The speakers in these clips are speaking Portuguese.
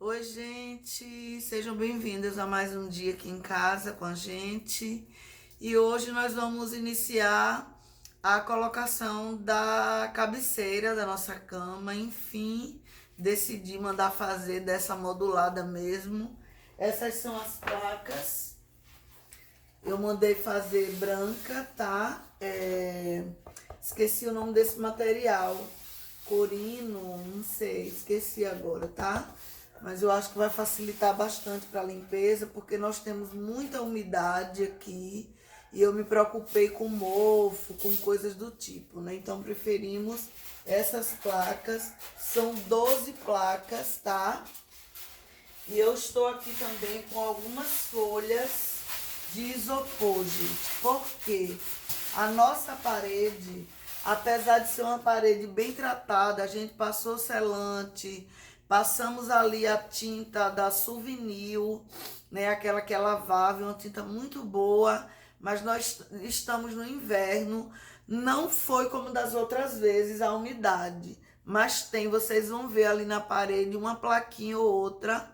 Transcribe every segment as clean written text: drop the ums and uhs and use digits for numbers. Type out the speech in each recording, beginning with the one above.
Oi, gente, sejam bem-vindas a mais um dia aqui em casa com a gente. E hoje nós vamos iniciar a colocação da cabeceira da nossa cama. Enfim, decidi mandar fazer dessa modulada mesmo. Essas são as placas. Eu mandei fazer branca, tá? Esqueci o nome desse material. Corino, não sei, esqueci agora, tá? Mas eu acho que vai facilitar bastante para a limpeza, porque nós temos muita umidade aqui e eu me preocupei com mofo, com coisas do tipo, né? Então preferimos essas placas, são 12 placas, tá? E eu estou aqui também com algumas folhas de isopor, gente, porque a nossa parede, apesar de ser uma parede bem tratada, a gente passou selante, passamos ali a tinta da Souvenir, né? Aquela que é lavável, uma tinta muito boa, mas nós estamos no inverno, não foi como das outras vezes a umidade, mas tem, vocês vão ver ali na parede uma plaquinha ou outra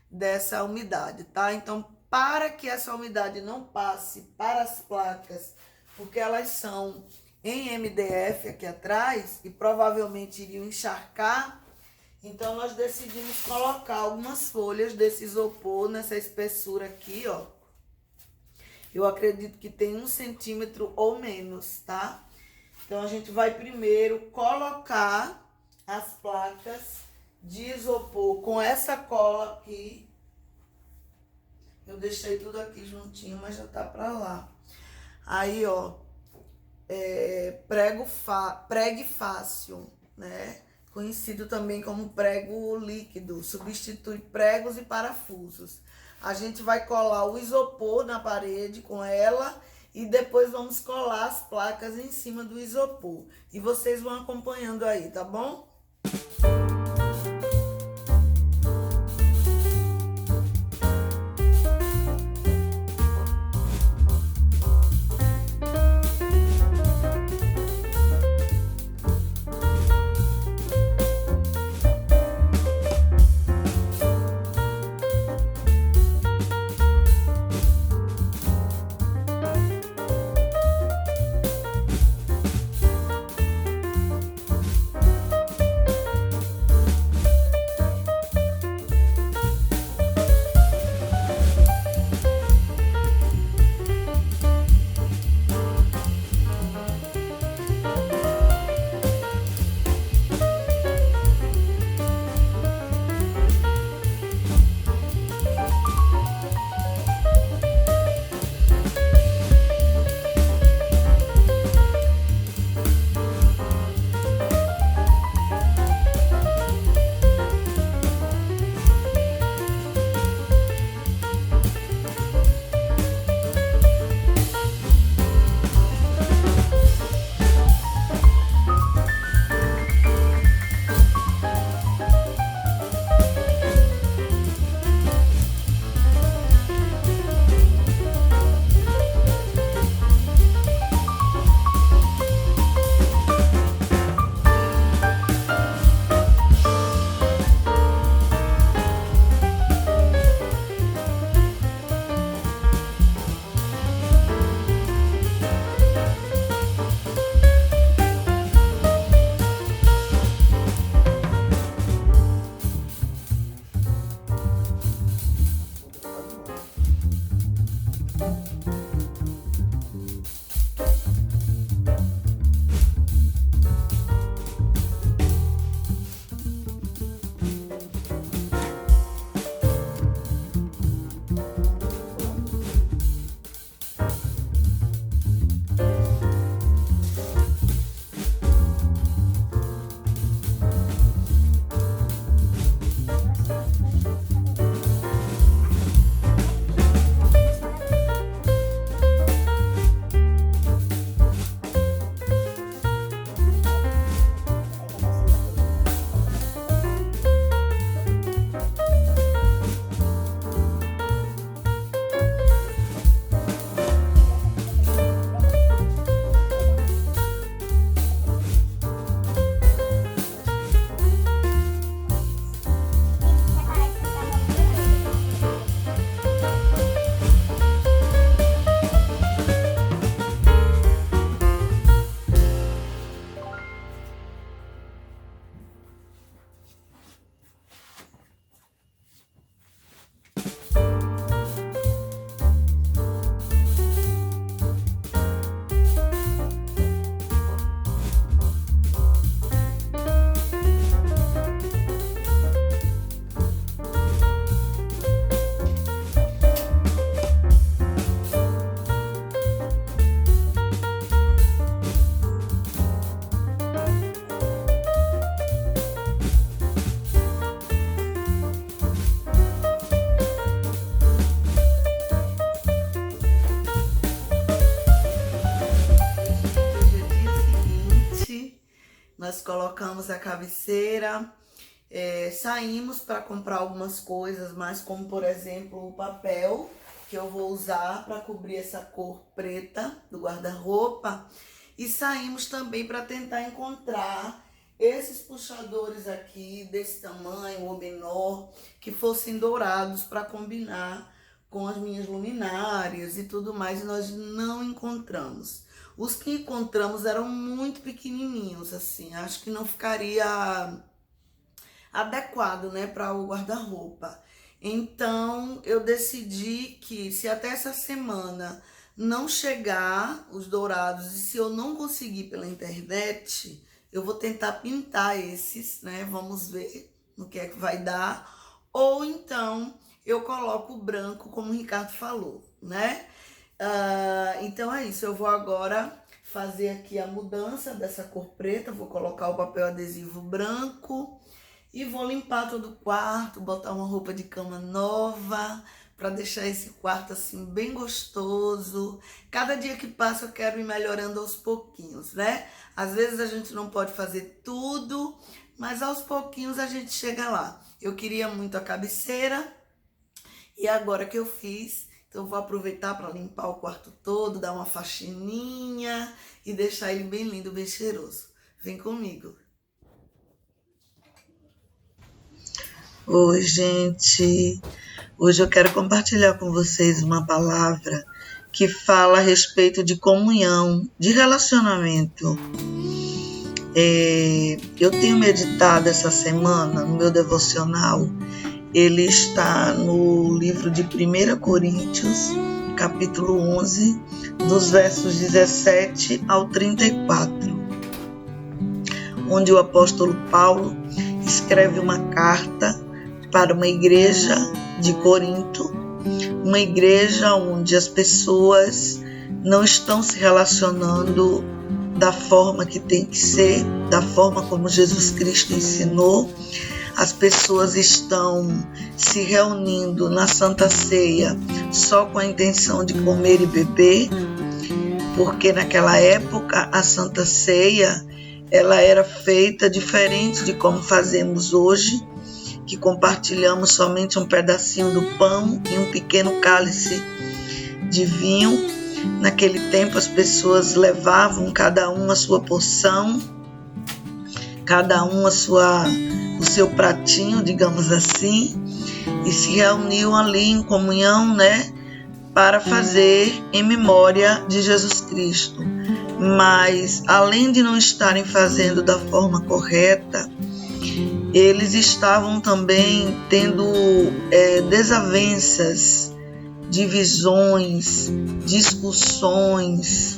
dessa umidade, tá? Então, para que essa umidade não passe para as placas, porque elas são em MDF aqui atrás e provavelmente iriam encharcar, então nós decidimos colocar algumas folhas desse isopor nessa espessura aqui, ó. Eu acredito que tem 1 centímetro ou menos, tá? Então a gente vai primeiro colocar as placas de isopor com essa cola aqui. Eu deixei tudo aqui juntinho, mas já tá pra lá. Aí, ó, pregue fácil, né? Conhecido também como prego líquido, substitui pregos e parafusos. A gente vai colar o isopor na parede com ela e depois vamos colar as placas em cima do isopor. E vocês vão acompanhando aí, tá bom? colocamos a cabeceira, saímos para comprar algumas coisas, mas como por exemplo o papel que eu vou usar para cobrir essa cor preta do guarda-roupa, e saímos também para tentar encontrar esses puxadores aqui desse tamanho ou menor que fossem dourados para combinar com as minhas luminárias e tudo mais, e nós não encontramos. Os que encontramos eram muito pequenininhos, assim, acho que não ficaria adequado, né, para o guarda-roupa. Então, eu decidi que se até essa semana não chegar os dourados e se eu não conseguir pela internet, eu vou tentar pintar esses, né? Vamos ver no que é que vai dar. Ou então eu coloco o branco, como o Ricardo falou, né? Então é isso, eu vou agora fazer aqui a mudança dessa cor preta, vou colocar o papel adesivo branco e vou limpar todo o quarto, botar uma roupa de cama nova, para deixar esse quarto assim bem gostoso. Cada dia que passa eu quero ir melhorando aos pouquinhos, né? Às vezes a gente não pode fazer tudo, mas aos pouquinhos a gente chega lá. Eu queria muito a cabeceira e agora que eu fiz, então eu vou aproveitar para limpar o quarto todo, dar uma faxininha e deixar ele bem lindo, bem cheiroso. Vem comigo. Oi, gente. Hoje eu quero compartilhar com vocês uma palavra que fala a respeito de comunhão, de relacionamento. Eu tenho meditado essa semana no meu devocional. Ele está no livro de 1 Coríntios, capítulo 11, dos versos 17 ao 34, onde o apóstolo Paulo escreve uma carta para uma igreja de Corinto, uma igreja onde as pessoas não estão se relacionando da forma que tem que ser, da forma como Jesus Cristo ensinou. As pessoas estão se reunindo na Santa Ceia só com a intenção de comer e beber, porque naquela época a Santa Ceia ela era feita diferente de como fazemos hoje, que compartilhamos somente um pedacinho do pão e um pequeno cálice de vinho. Naquele tempo as pessoas levavam cada um a sua porção, cada um o seu pratinho, digamos assim, e se reuniam ali em comunhão, né, para fazer em memória de Jesus Cristo. Mas além de não estarem fazendo da forma correta, eles estavam também tendo desavenças, divisões, discussões,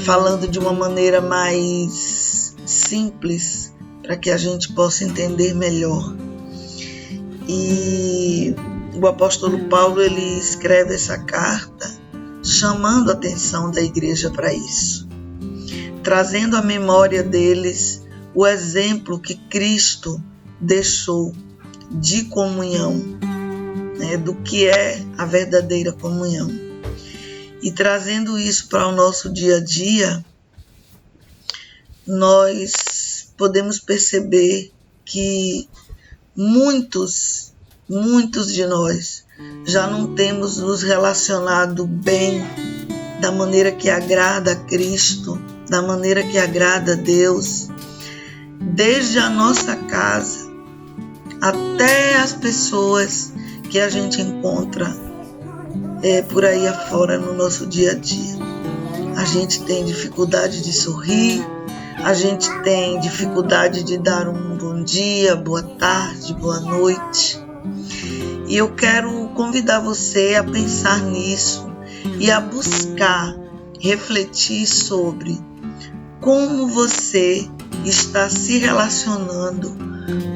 falando de uma maneira mais simples, para que a gente possa entender melhor. E o apóstolo Paulo ele escreve essa carta chamando a atenção da igreja para isso, trazendo à memória deles o exemplo que Cristo deixou de comunhão, né, do que é a verdadeira comunhão. E trazendo isso para o nosso dia a dia, nós podemos perceber que muitos de nós já não temos nos relacionado bem, da maneira que agrada a Cristo, da maneira que agrada a Deus, desde a nossa casa até as pessoas que a gente encontra por aí afora no nosso dia a dia. A gente tem dificuldade de sorrir, a gente tem dificuldade de dar um bom dia, boa tarde, boa noite. E eu quero convidar você a pensar nisso e a buscar refletir sobre como você está se relacionando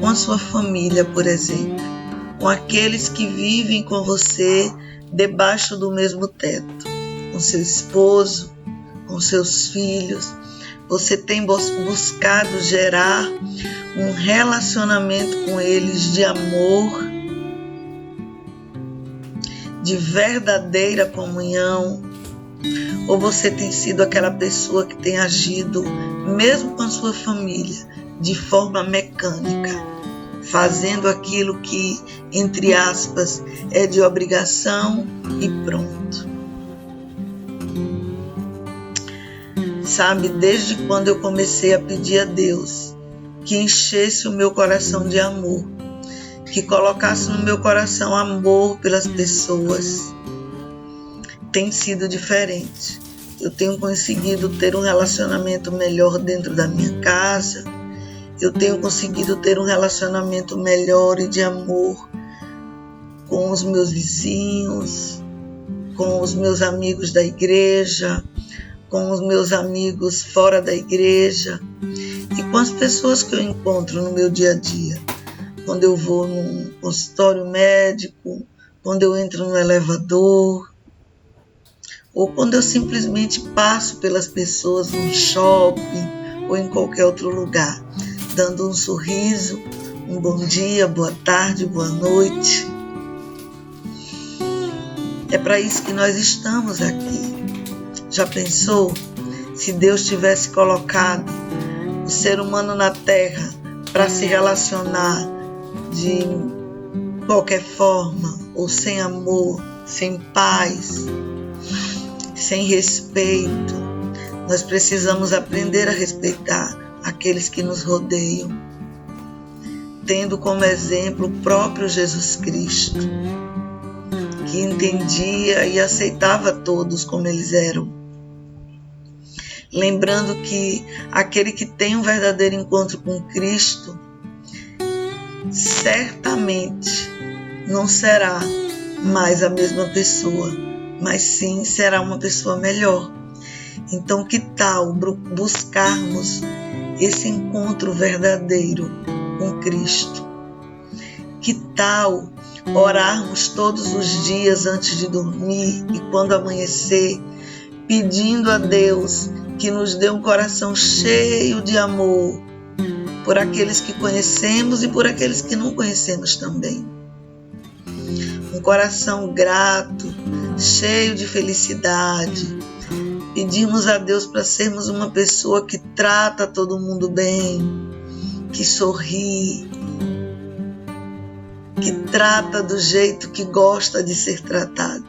com a sua família, por exemplo, com aqueles que vivem com você debaixo do mesmo teto, com seu esposo, com seus filhos. Você tem buscado gerar um relacionamento com eles de amor, de verdadeira comunhão, Ou você tem sido aquela pessoa que tem agido, mesmo com a sua família, de forma mecânica, fazendo aquilo que, entre aspas, é de obrigação e pronto? Sabe, desde quando eu comecei a pedir a Deus que enchesse o meu coração de amor, que colocasse no meu coração amor pelas pessoas, tem sido diferente. Eu tenho conseguido ter um relacionamento melhor dentro da minha casa, eu tenho conseguido ter um relacionamento melhor e de amor com os meus vizinhos, com os meus amigos da igreja, com os meus amigos fora da igreja e com as pessoas que eu encontro no meu dia a dia. Quando eu vou num consultório médico, quando eu entro no elevador, ou quando eu simplesmente passo pelas pessoas no shopping ou em qualquer outro lugar, dando um sorriso, um bom dia, boa tarde, boa noite. É para isso que nós estamos aqui. Já pensou se Deus tivesse colocado o ser humano na terra para se relacionar de qualquer forma, ou sem amor, sem paz, sem respeito? Nós precisamos aprender a respeitar aqueles que nos rodeiam, tendo como exemplo o próprio Jesus Cristo, que entendia e aceitava todos como eles eram. Lembrando que aquele que tem um verdadeiro encontro com Cristo, certamente não será mais a mesma pessoa, mas sim será uma pessoa melhor. Então, que tal buscarmos esse encontro verdadeiro com Cristo? Que tal orarmos todos os dias antes de dormir e quando amanhecer, pedindo a Deus que nos dê um coração cheio de amor por aqueles que conhecemos e por aqueles que não conhecemos também. Um coração grato, cheio de felicidade. Pedimos a Deus para sermos uma pessoa que trata todo mundo bem, que sorri, que trata do jeito que gosta de ser tratado.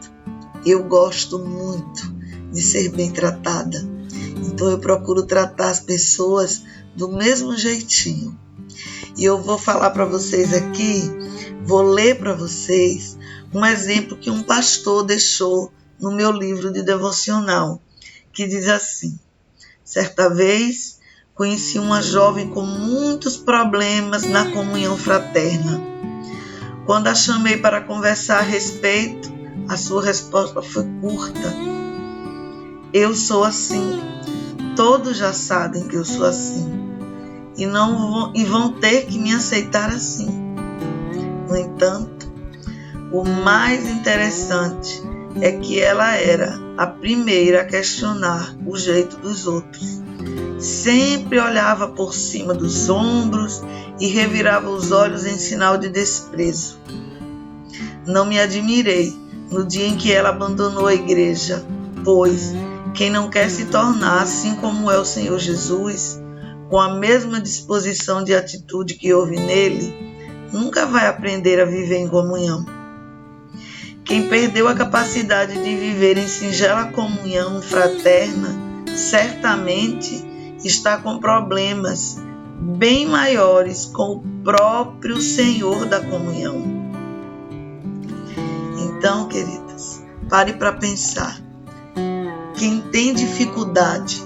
Eu gosto muito de ser bem tratada. Então eu procuro tratar as pessoas do mesmo jeitinho. E eu vou falar para vocês aqui, vou ler para vocês um exemplo que um pastor deixou no meu livro de devocional, que diz assim: certa vez conheci uma jovem com muitos problemas na comunhão fraterna. Quando a chamei para conversar a respeito, a sua resposta foi curta: eu sou assim. Todos já sabem que eu sou assim e vão ter que me aceitar assim. No entanto, o mais interessante é que ela era a primeira a questionar o jeito dos outros. Sempre olhava por cima dos ombros e revirava os olhos em sinal de desprezo. Não me admirei no dia em que ela abandonou a igreja, pois quem não quer se tornar assim como é o Senhor Jesus, com a mesma disposição de atitude que houve nele, nunca vai aprender a viver em comunhão. Quem perdeu a capacidade de viver em singela comunhão fraterna, certamente está com problemas bem maiores com o próprio Senhor da comunhão. Então, queridas, pare para pensar. Quem tem dificuldade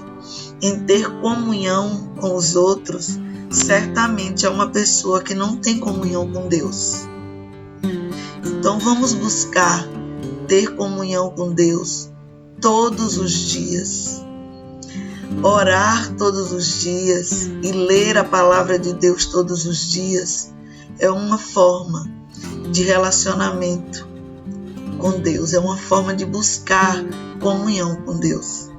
em ter comunhão com os outros, certamente é uma pessoa que não tem comunhão com Deus. Então vamos buscar ter comunhão com Deus todos os dias. Orar todos os dias e ler a palavra de Deus todos os dias é uma forma de relacionamento com Deus, é uma forma de buscar comunhão com Deus.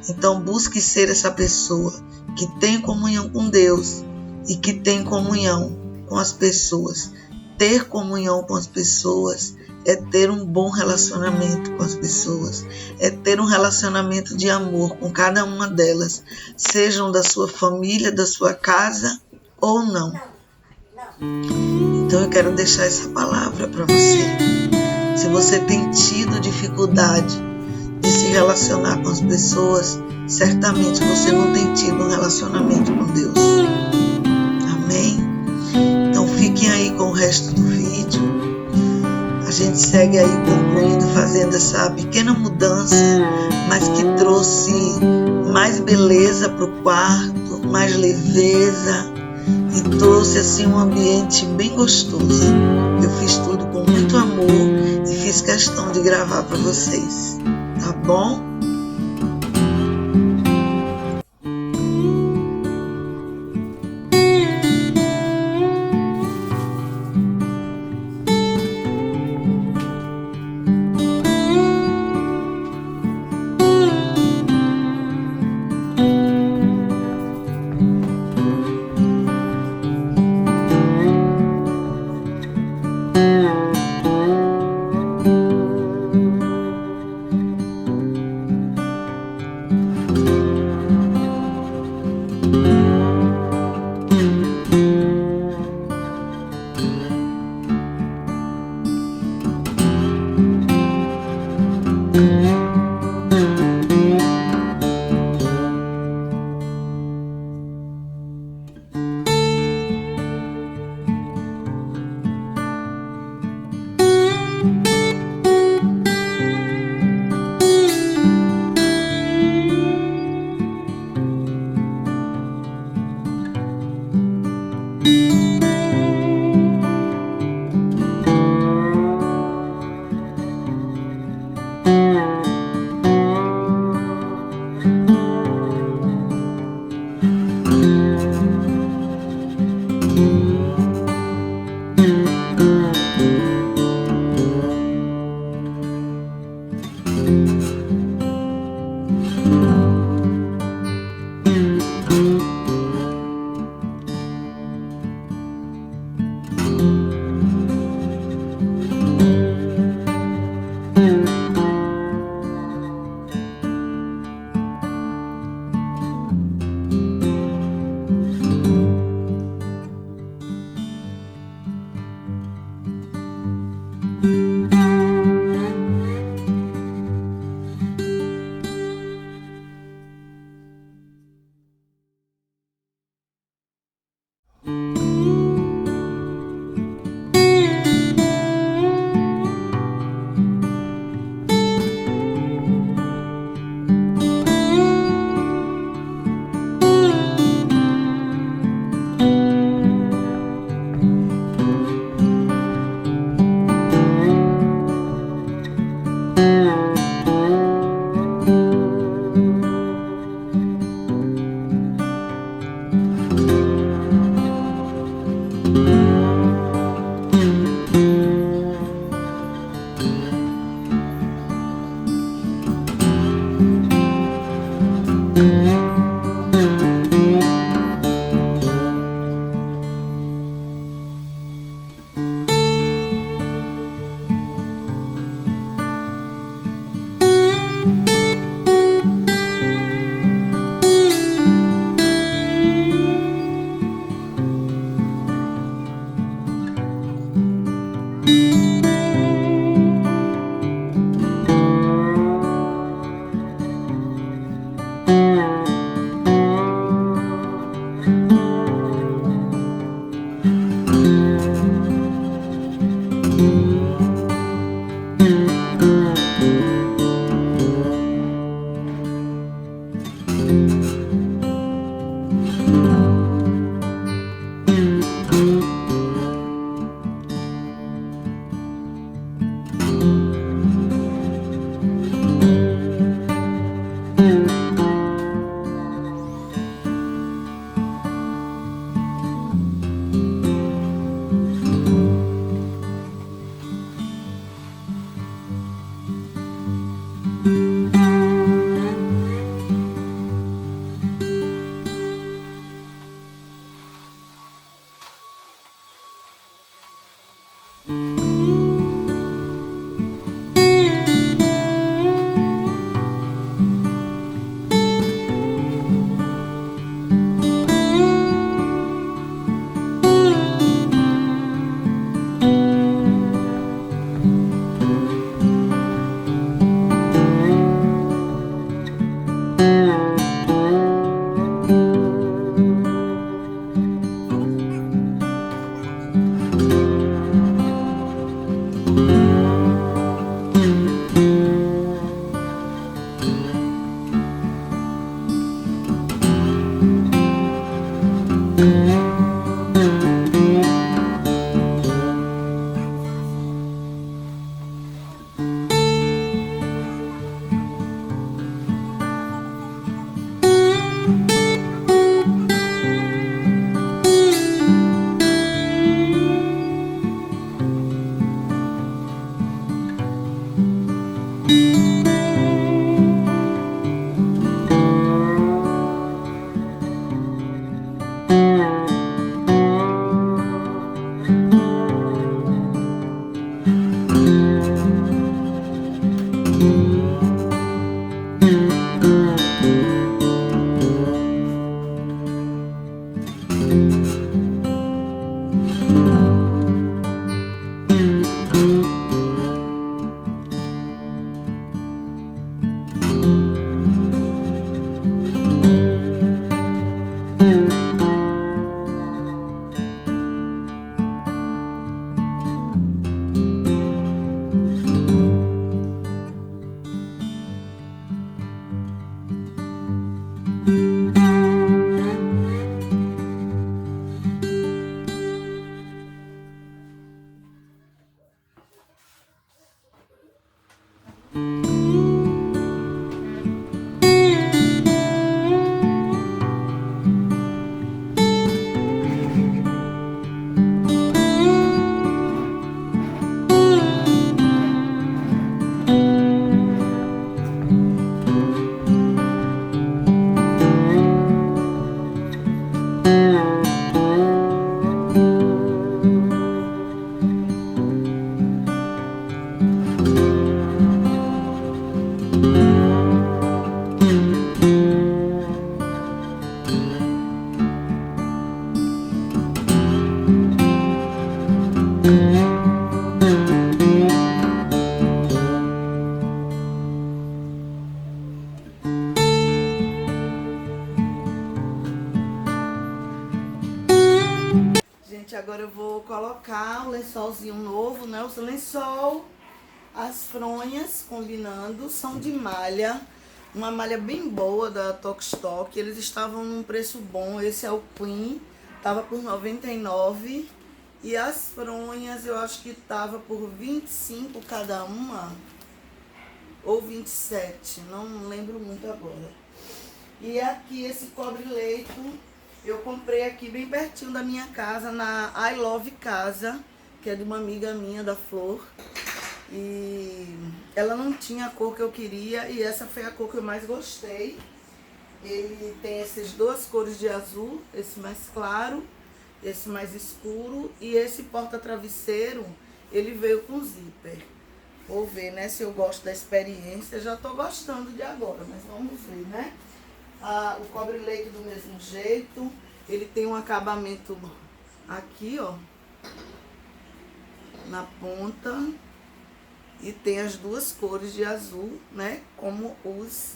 Então busque ser essa pessoa que tem comunhão com Deus e que tem comunhão com as pessoas. Ter comunhão com as pessoas é ter um bom relacionamento com as pessoas, é ter um relacionamento de amor com cada uma delas, sejam da sua família, da sua casa ou não. Então eu quero deixar essa palavra para você. Se você tem tido dificuldade de se relacionar com as pessoas, certamente você não tem tido um relacionamento com Deus. Amém? Então fiquem aí com o resto do vídeo. A gente segue aí concluindo, fazendo essa pequena mudança, mas que trouxe mais beleza para o quarto, mais leveza, e trouxe assim um ambiente bem gostoso. Eu fiz tudo com muito amor e fiz questão de gravar para vocês, tá bom? Gente, agora eu vou colocar o lençolzinho novo, né? O lençol, as fronhas combinando, são de malha. Uma malha bem boa da Tokstok. Eles estavam num preço bom. Esse é o Queen, tava por 99. E as fronhas eu acho que tava por 25 cada uma. Ou 27, não lembro muito agora. E aqui esse cobre-leito eu comprei aqui bem pertinho da minha casa, na I Love Casa, que é de uma amiga minha, da Flor. E ela não tinha a cor que eu queria e essa foi a cor que eu mais gostei. Ele tem essas duas cores de azul, esse mais claro, esse mais escuro. E esse porta-travesseiro, ele veio com zíper. Vou ver, né, se eu gosto da experiência. Já tô gostando de agora, mas vamos ver, né? O cobre-leite do mesmo jeito. Ele tem um acabamento aqui, ó, na ponta. E tem as duas cores de azul, né? Como os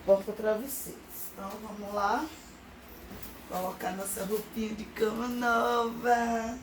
porta-travesseiros. Então, vamos lá. Colocar nossa roupinha de cama nova.